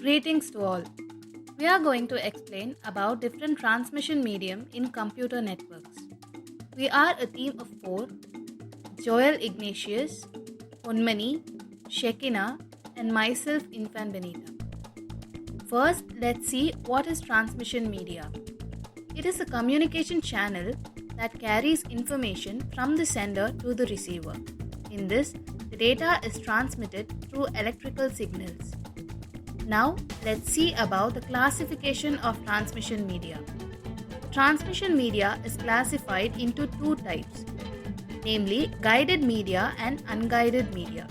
Greetings to all. We are going to explain about different transmission medium in computer networks. We are a team of four: Joel Ignatius, Unmani, Shekina, and myself, Infan Benita. First, let's see what is transmission media. It is a communication channel that carries information from the sender to the receiver. In this, the data is transmitted through electrical signals. Now, let's see about the classification of transmission media. Transmission media is classified into two types, namely guided media and unguided media.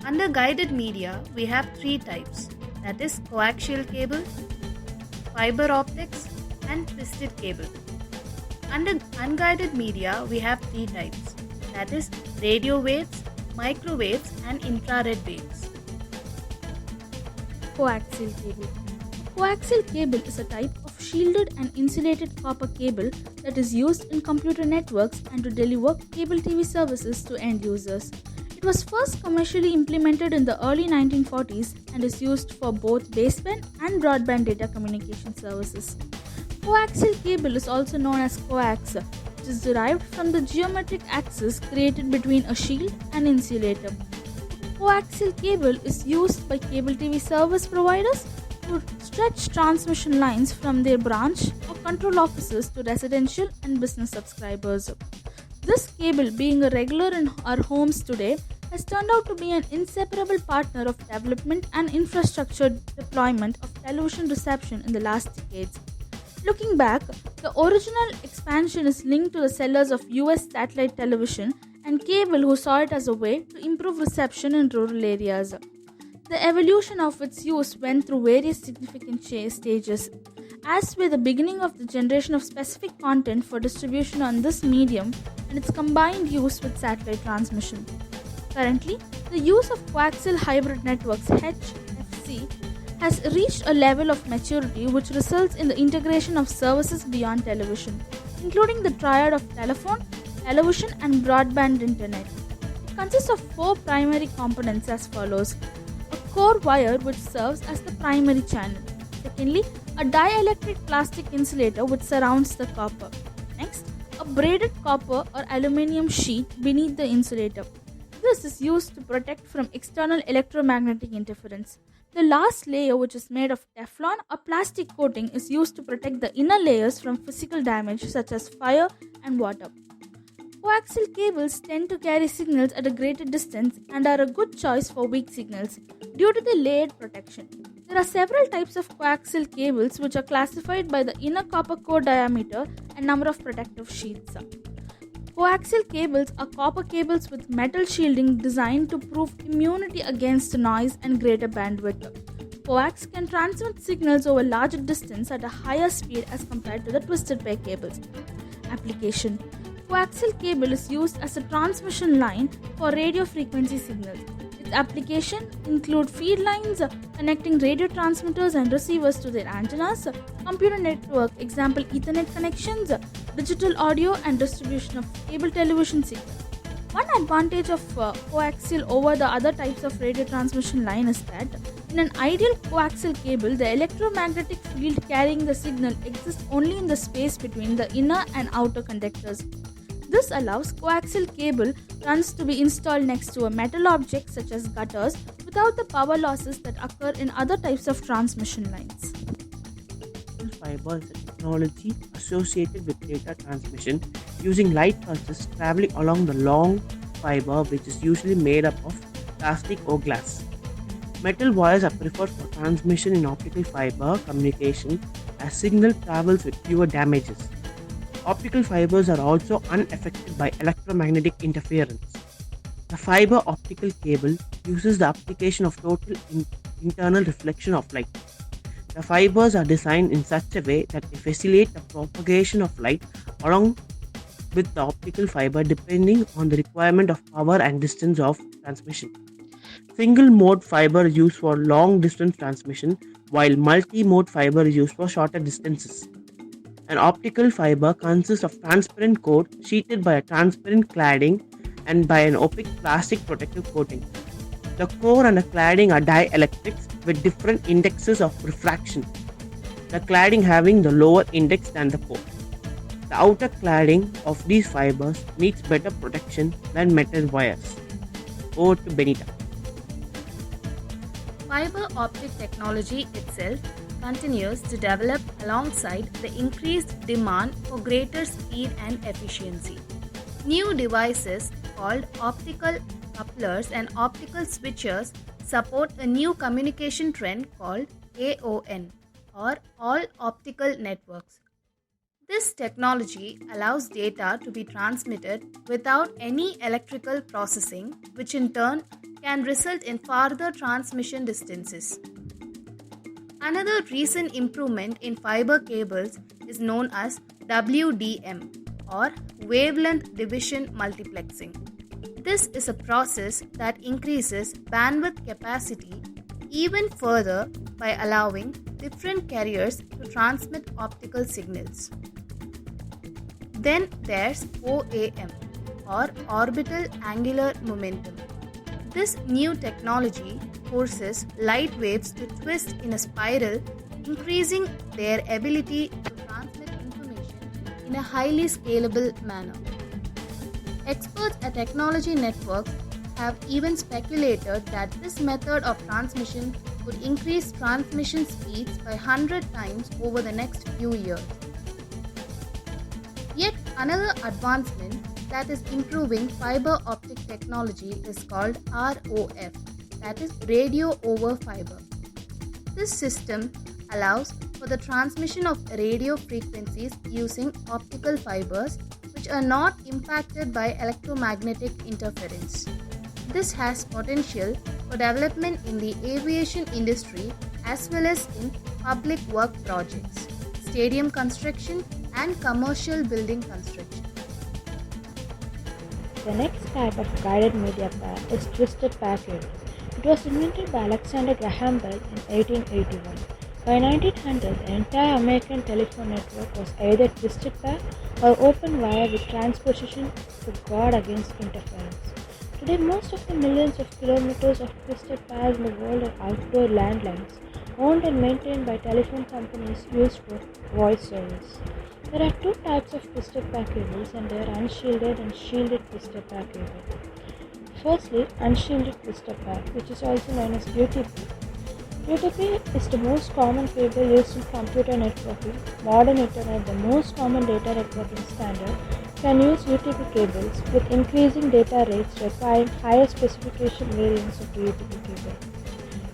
Under guided media, we have three types, that is coaxial cable, fiber optics, and twisted cable. Under unguided media, we have three types, that is radio waves, microwaves, and infrared waves. Coaxial cable. Coaxial cable is a type of shielded and insulated copper cable that is used in computer networks and to deliver cable TV services to end users. It was first commercially implemented in the early 1940s and is used for both baseband and broadband data communication services. Coaxial cable is also known as coax, which is derived from the geometric axis created between a shield and insulator. Coaxial cable is used by cable TV service providers to stretch transmission lines from their branch or control offices to residential and business subscribers. This cable, being a regular in our homes today, has turned out to be an inseparable partner of development and infrastructure deployment of television reception in the last decades. Looking back, the original expansion is linked to the sellers of US satellite television and cable who saw it as a way to improve reception in rural areas. The evolution of its use went through various significant stages, as were the beginning of the generation of specific content for distribution on this medium and its combined use with satellite transmission. Currently, the use of coaxial hybrid networks HFC has reached a level of maturity which results in the integration of services beyond television, including the triad of telephone, television, and broadband internet. It consists of four primary components as follows: a core wire which serves as the primary channel. Secondly, a dielectric plastic insulator which surrounds the copper. Next, a braided copper or aluminium sheet beneath the insulator. This is used to protect from external electromagnetic interference. The last layer, which is made of Teflon or plastic coating, is used to protect the inner layers from physical damage such as fire and water. Coaxial cables tend to carry signals at a greater distance and are a good choice for weak signals due to the layered protection. There are several types of coaxial cables which are classified by the inner copper core diameter and number of protective sheets. Coaxial cables are copper cables with metal shielding designed to prove immunity against noise and greater bandwidth. Coax can transmit signals over larger distance at a higher speed as compared to the twisted pair cables. Application: coaxial cable is used as a transmission line for radio frequency signals. Its application include feed lines connecting radio transmitters and receivers to their antennas, computer network, example Ethernet connections, digital audio, and distribution of cable television signals. One advantage of coaxial over the other types of radio transmission line is that in an ideal coaxial cable, the electromagnetic field carrying the signal exists only in the space between the inner and outer conductors. This allows coaxial cable runs to be installed next to a metal object such as gutters without the power losses that occur in other types of transmission lines. Fiber is a technology associated with data transmission using light pulses traveling along the long fiber, which is usually made up of plastic or glass. Metal wires are preferred for transmission in optical fiber communication as signal travels with fewer damages. Optical fibers are also unaffected by electromagnetic interference. The fiber optical cable uses the application of total internal reflection of light. The fibers are designed in such a way that they facilitate the propagation of light along with the optical fiber depending on the requirement of power and distance of transmission. Single mode fiber is used for long distance transmission, while multi-mode fiber is used for shorter distances. An optical fiber consists of transparent core sheeted by a transparent cladding and by an opaque plastic protective coating. The core and the cladding are dielectrics with different indexes of refraction, the cladding having the lower index than the core. The outer cladding of these fibers needs better protection than metal wires. Over to Benita. Fiber optic technology itself continues to develop alongside the increased demand for greater speed and efficiency. New devices called optical couplers and optical switchers support a new communication trend called AON, or All Optical Networks. This technology allows data to be transmitted without any electrical processing, which in turn can result in farther transmission distances. Another recent improvement in fiber cables is known as WDM, or wavelength division multiplexing. This is a process that increases bandwidth capacity even further by allowing different carriers to transmit optical signals. Then there's OAM, or orbital angular momentum. This new technology forces light waves to twist in a spiral, increasing their ability to transmit information in a highly scalable manner. Experts at Technology Networks have even speculated that this method of transmission could increase transmission speeds by 100 times over the next few years. Yet another advancement that is improving fiber optic technology is called ROF, that is radio over fiber. This system allows for the transmission of radio frequencies using optical fibers which are not impacted by electromagnetic interference. This has potential for development in the aviation industry as well as in public work projects, stadium construction, and commercial building construction. The next type of guided media pair is twisted pair cables. It was invented by Alexander Graham Bell in 1881. By 1900, the entire American telephone network was either twisted pair or open wire with transposition to guard against interference. Today, most of the millions of kilometers of twisted pairs in the world are outdoor landlines, owned and maintained by telephone companies used for voice service. There are two types of twisted pair cables, and they are unshielded and shielded twisted pair cable. Firstly, unshielded twisted pair, which is also known as UTP. UTP is the most common cable used in computer networking. Modern Internet, the most common data networking standard, can use UTP cables with increasing data rates requiring higher specification variants of the UTP cable.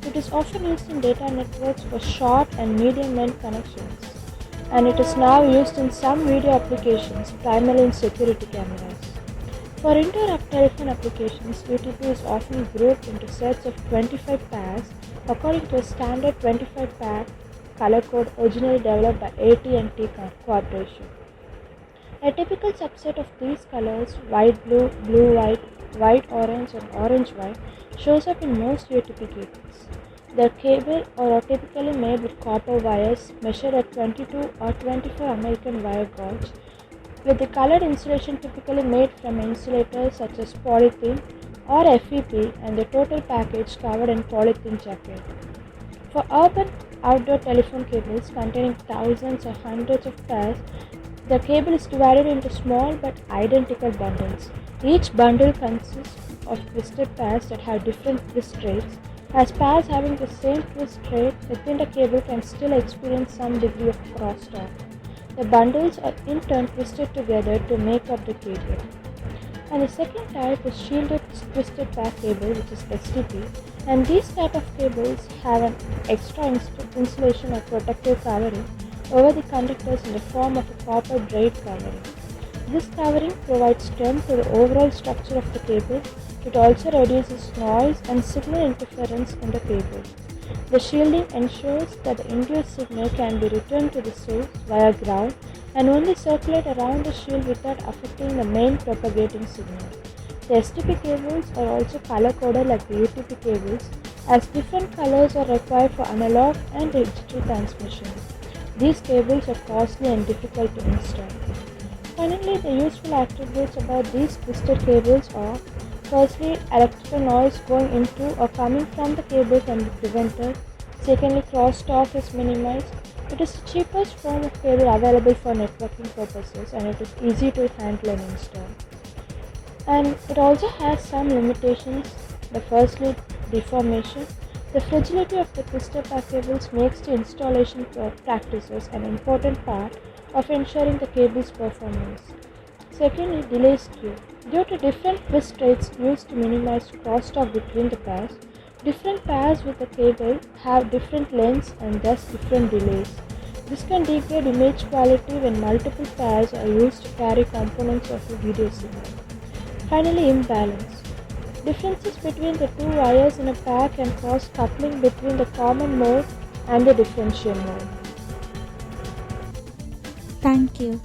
It is often used in data networks for short and medium length connections, and it is now used in some video applications, primarily in security cameras. For indoor telephone applications, UTP is often grouped into sets of 25 pairs according to a standard 25 pair color code originally developed by AT&T Corporation. A typical subset of these colors, white-blue, blue-white, white-orange, and orange-white, shows up in most UTP cables. The cable are typically made with copper wires measured at 22 or 24 American wire gauge, with the colored insulation typically made from insulators such as polythene or FEP, and the total package covered in polythene jacket. For urban outdoor telephone cables containing thousands or hundreds of pairs, the cable is divided into small but identical bundles. Each bundle consists of twisted pairs that have different twist rates. As pairs having the same twist rate within the cable can still experience some degree of crosstalk. The bundles are in turn twisted together to make up the cable. And the second type is shielded twisted pair cable, which is STP, and these type of cables have an extra insulation or protective covering over the conductors in the form of a copper braid covering. This covering provides strength to the overall structure of the cable. It also reduces noise and signal interference in the cable. The shielding ensures that the induced signal can be returned to the source via ground and only circulate around the shield without affecting the main propagating signal. The STP cables are also color coded like the UTP cables, as different colors are required for analog and digital transmission. These cables are costly and difficult to install. Finally, the useful attributes about these twisted cables are Firstly, electrical noise going into or coming from the cable can be prevented. Secondly, crosstalk is minimized. It is the cheapest form of cable available for networking purposes and it is easy to handle and install. And it also has some limitations. The firstly, deformation. The fragility of the twisted pair cables makes the installation practices an important part of ensuring the cable's performance. Secondly, delay skew. Due to different twist rates used to minimize crosstalk between the pairs, different pairs with the cable have different lengths and thus different delays. This can degrade image quality when multiple pairs are used to carry components of a video signal. Finally, imbalance. Differences between the two wires in a pair can cause coupling between the common mode and the differential mode. Thank you.